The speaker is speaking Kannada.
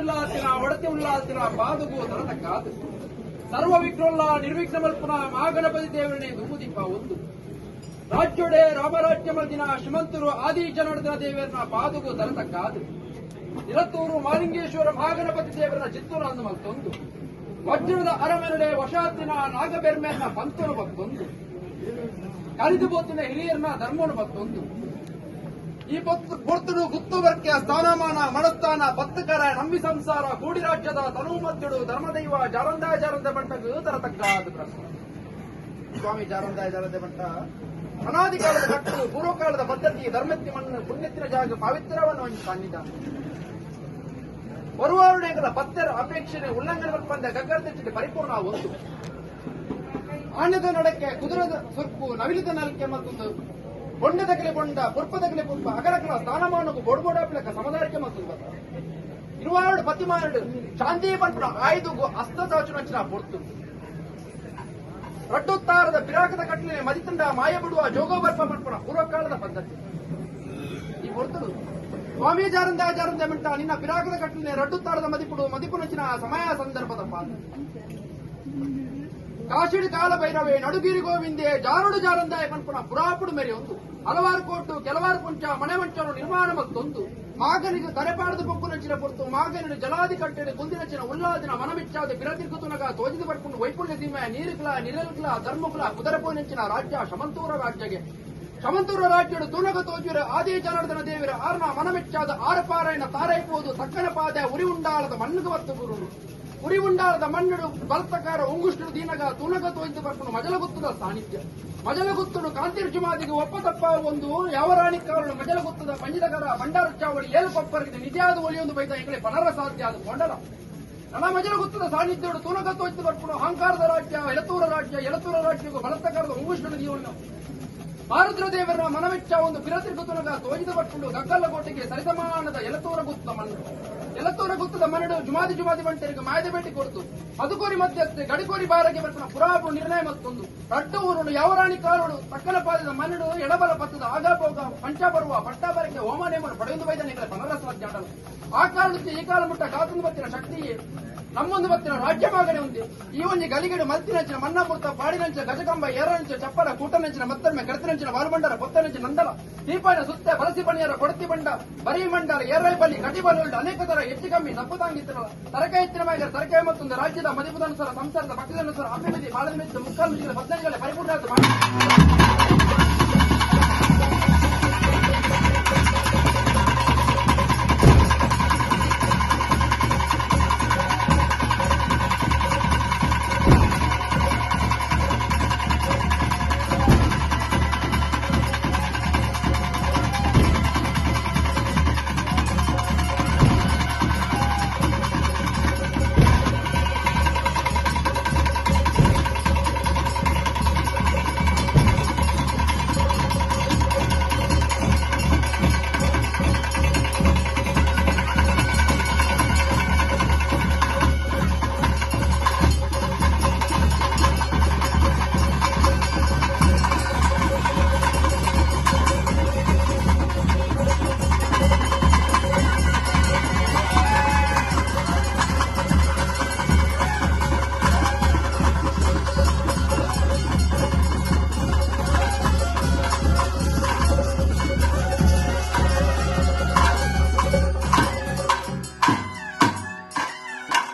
ಉಲ್ಲಾಸಿನ ಒಡತಿ ಉಲ್ಲಾಸಿನ ಪಾದುಗು ತರದ ಕಾದು ಸರ್ವ ವಿಘ್ನೋಲ್ಲ ನಿರ್ವಿಘ್ನ ಮಲ್ಪುನ ಮಹಾಗಣಪತಿ ದೇವರನೇ ದುಮುದೀಪ ಒಂದು ರಾಜ್ಯೊಡೆ ರಾಮರಾಜ್ಯ ಮಲ್ದಿನ ಶ್ರೀಮಂತರು ಆದಿ ಜನಾರ್ದನ ದೇವರನ್ನ ಪಾದುಗು ತರದ ಕಾದು ಇರತ್ತೂರು ಮಾಲಿಂಗೇಶ್ವರ ಮಹಾಗಣಪತಿ ದೇವರನ್ನ ಚಿತ್ತೂರು ಅಂದು ಮತ್ತೊಂದು ವಜ್ರದ ಅರಮೆನಡೆ ವಶಾತ್ತಿನ ನಾಗಬೆರ್ಮೆಯನ್ನ ಪಂತನು ಮತ್ತೊಂದು ಕಲಿದು ಬೋತಿನ ಹಿರಿಯರನ್ನ ಧರ್ಮನು ಮತ್ತೊಂದು ಈ ಪೊರ್ತುಡು ಗುತ್ತುವರ್ಕೆ ಸ್ಥಾನಮಾನ ಮನಸ್ಥಾನ ಭಕ್ತಕರ ನಂಬಿ ಸಂಸಾರ ಕೂಡಿ ರಾಜ್ಯದ ತನುಮದ್ದುಡು ಧರ್ಮದೈವ ಜಾರಂದಾಯ ಜಾರಂದ ಬಂಟకు ತರತಕ್ಕಾದ ಪ್ರಶ್ನೆ ಸ್ವಾಮಿ ಜಾರಂದಾಯ ಜಾರಂದ ಬಂಟ ಅನಾದಿ ಕಾಲದ ಕಟ್ಟು ಪೂರ್ವಕಾಲದ ಪದ್ಧತಿ ಧರ್ಮತ್ತಿ ಮಣ್ಣು ಪುಣ್ಯತ್ತಿನ ಜಾಗ ಪವಿತ್ರವನ್ನು ಕಂಡಿದ್ದ ಬರುವಾರುಡೆಗಳ ಭಕ್ತರ ಅಪೇಕ್ಷಣೆ ಉಲ್ಲಂಘನೆ ಬಂದ ಗಗ್ಗರದೆಚ್ಚಿಗೆ ಪರಿಪೂರ್ಣ ಒಂದು ಆಣ್ಯದ ನಡಕ್ಕೆ ಕುದುರದ ಸುರ್ಪು ನವಿಲಿದ ನಾಲ್ಕೆ ಮತ್ತೊಂದು ಬೊಂಡದಗಲೆ ಬೊಂಡ ಪುರ್ಪದಗಲೆ ಪುರ್ಪ ಅಗರಕಲ ಸ್ಥಾನಮಾನకు ಬೊಡಬೊಡಾಪಿಲಕ ಸಮದಾರಿಕೆ ಮತ್ತೊಂದು ಇರುವಾರು ಪತಿಮಾರುಡು ಶಾಂತಿ ಪಂಪುನ ಆಯ್ದುಗು ಹಸ್ತ ಸಾಚುನಂಚಿನ ಪೊರ್ತು ರಡ್ಡುತ್ತಾರದ ಪಿರಾಕದ ಕಟ್ಟಲೆ ಮದಿತಂಡ ಮಾಯ ಬಿಡುವ ಜೋಗೋಬರ್ಪ ಪಂಪುನ ಪೂರ್ವಕಾಲದ ಪದ್ಧತಿ ಈ ಪೊರ್ತುಡು ಸ್ವಾಮಿ ಜಾರಂದ ಮಿಂಟ ನಿನ್ನ ಪಿರಾಕದ ಕಟ್ಟಲೆ ರಡ್ಡುತ್ತಾರದ ಮದಿಪುನಂಚಿನ ಸಮಯ ಸಂದರ್ಭದ ಪಾದ ಕಾಶಿಡಿ ಕಾಲ ಭೈರವೇ ನಡುಗಿರಿ ಗೋವಿಂದೆ ಜಾರುಡು ಜಾರಂದಾಯ ಪಂಪುನ ಪುರಾಪುಡು ಮೆರೆ ಒಂದು ಹಲವಾರು ಕೋಟು ಕೆಲವಾರು ಪುಂಚ ಮನೆ ಮಂಚರು ನಿರ್ಮಾಣ ಮತ್ತೊಂದು ಮಾಗನಿಗೆ ತರೆಪಾಡದ ಪೊಕ್ಕು ನಂಚಿನ ಪೊರ್ತು ಮಾಗನಿನ ಜಲಾದಿ ಕಟ್ಟೆಡೆ ಕುಂದಿನಚಿನ ಉಲ್ಲಾದಿನ ಮನಮಿಚ್ಚಾದ ಬಿರತಿರ್ಕುತುನಗ ತೋಜಿದ ಪಡ್ಕೊಂಡು ವೈಪುಣ್ಯ ಸೀಮೆಯ ನೀರುಕಲ ನಿರಲ್ಕಲ ಧರ್ಮಕುಲ ಕುದರಪು ನೆಂಚಿನ ರಾಜ್ಯ ಶಮಂತೂರ ರಾಜ್ಯಗೆ ಶಮಂತೂರ ರಾಜ್ಯದ ತುನಗ ತೋಜುರ ಆದಿ ಜನಾರ್ದನ ದೇವರ ಆರ್ನ ಮನಮೆಚ್ಚಾದ ಆರಪಾರಾಯಣ ತಾರೈಪೋದು ತಕ್ಕನ ಪಾದ ಉರಿ ಉಂಡಾಳದ ಮಣ್ಣುಗ ವತ್ತು ಗುರುಡು ಉರಿ ಉಂಡಾಳದ ಮಣ್ಣುಡು ಬಲತಕಾರ ಉಂಗುಷ್ಟು ದೀನಗ ತುನಗ ತೋಯ್ದು ಬರ್ಕೊಂಡು ಮಜಲಗುತ್ತದ ಸಾನ್ನಿಧ್ಯ ಮಜಲಗುತ್ತನು ಕಾಂತಿರ್ಜುಮಾದಿಗೆ ಒಪ್ಪತಪ್ಪ ಒಂದು ಯಾವರಾಣಿ ಕಾರಣ ಮಜಲಗುತ್ತದ ಪಂಜಿದಕರ ಭಂಡಾರ ಚಾವಳಿ ಏಳು ಪಪ್ಪರಿಗೆ ನಿಜಾದ ಒಲಿಯೊಂದು ಬೈದ ಈಗಲೇ ಪನರ ಸಾಧ್ಯ ಆದ ಕೊಂಡಲ ನನ್ನ ಮಜಲಗುತ್ತದ ಸಾನ್ನಿಧ್ಯಗಳು ತುನಗ ತೋಯ್ದು ಬರ್ಕೊಂಡು ಅಹಂಕಾರದ ರಾಜ್ಯ ಎಲತೂರ ರಾಜ್ಯಗೂ ಬಲತಕಾರದ ಉಂಗುಷ್ಟು ಜೀವನ ಭಾರತ ದೇವರ ಮನವೆಚ್ಚ ಒಂದು ಬಿರತಿರ್ಗುತ್ತುನಗ ತೋಜಿದ ಪಟ್ಕೊಂಡು ಗಗ್ಗಲ್ಲಕೋಟೆಗೆ ಸರಿಸಮಾನದ ಎಲತೂರ ಗುತ್ತದ ಮನಡು ಜುಮಾದಿ ಬಂಟರಿಗೆ ಮಾಯದ ಭೇಟಿ ಕೊಡ್ತು ಮಧುಕೋರಿ ಮಧ್ಯಸ್ಥೆ ಗಡಿಕೋರಿ ಬಾರಗೆ ಬರ್ಪನ ಪುರಾಪು ನಿರ್ಣಯ ಮತ್ತೊಂದು ರಡ್ಡು ಊರುಡು ಯಾವರಾಣಿ ಕಾರೋಡು ತಕ್ಕಲ ಪಾದದ ಮನಡು ಎಡಬಲ ಪತ್ತದ ಆಗಾಪೋಗ ಪಂಚಾಪರ್ವ ಪಟ್ಟಾಬರಕ್ಕೆ ಹೋಮನೇಮನು ಪಡೆಯೊಂದು ಬೈದನಿಗಳ ಪನರಸ ಆ ಕಾರಣಕ್ಕೆ ಈ ಕಾಲ ಮುಟ್ಟ ಕಾತೊಂದು ಬತ್ತಿನ ಶಕ್ತಿಯೇ ನಮ್ಮೊಂದು ಬತ್ತಿನ ರಾಜ್ಯ ಭಾಗನೆ ఉంది ಈ ಒಂಜಿ ಗಲಿಗಡು ಮಲ್ತಿನಂಚಿನ ಮನ್ನಾಪುರ್ತ ಪಾಡಿನಂಚಿನ ಗಜಕಂಬ ಏರನಂಚಿನ ಚಪ್ಪಲ ಕೂಟನಂಚಿನ ಮತ್ತರ್ಮೆ ಕಡತಿನಂಚಿನ ವಾಲ್ಬಂಡರ ಪೊತ್ತನಂಚಿನ ನಂದಲ ದೀಪಾಯನ ಸುತ್ತ ಬಲಸಿ ಬಣಿಯರ ಕೊಡತಿ ಬಂಡ ಬರೀ ಮಂಡಲ ಏರೈಬಲ್ಲಿ ಕಟಿಬಲ್ಲು ಅನೇಕ ತರ ಹೆಚ್ಚು ಕಮ್ಮಿ ನಪ್ಪುತಾಂಗಿತ್ತಲ್ಲ ತರಕಾಯಿ ಎತ್ತಿನ ಮಾಯಗರ ತರಕಾಯಿ ಮತ್ತೊಂದು ರಾಜ್ಯದ ಮದಿಪುದನುಸಾರ ಸಂಸಾರದ ಪಕ್ಷದನುಸಾರ ಅಭಿವೃದ್ಧಿ ಬಾಳದ ಮೆಚ್ಚ ಮುಕ್ಕಾಲು ಮುಚ್ಚಿದ 15 ಪರಿಪೂರ್ಣ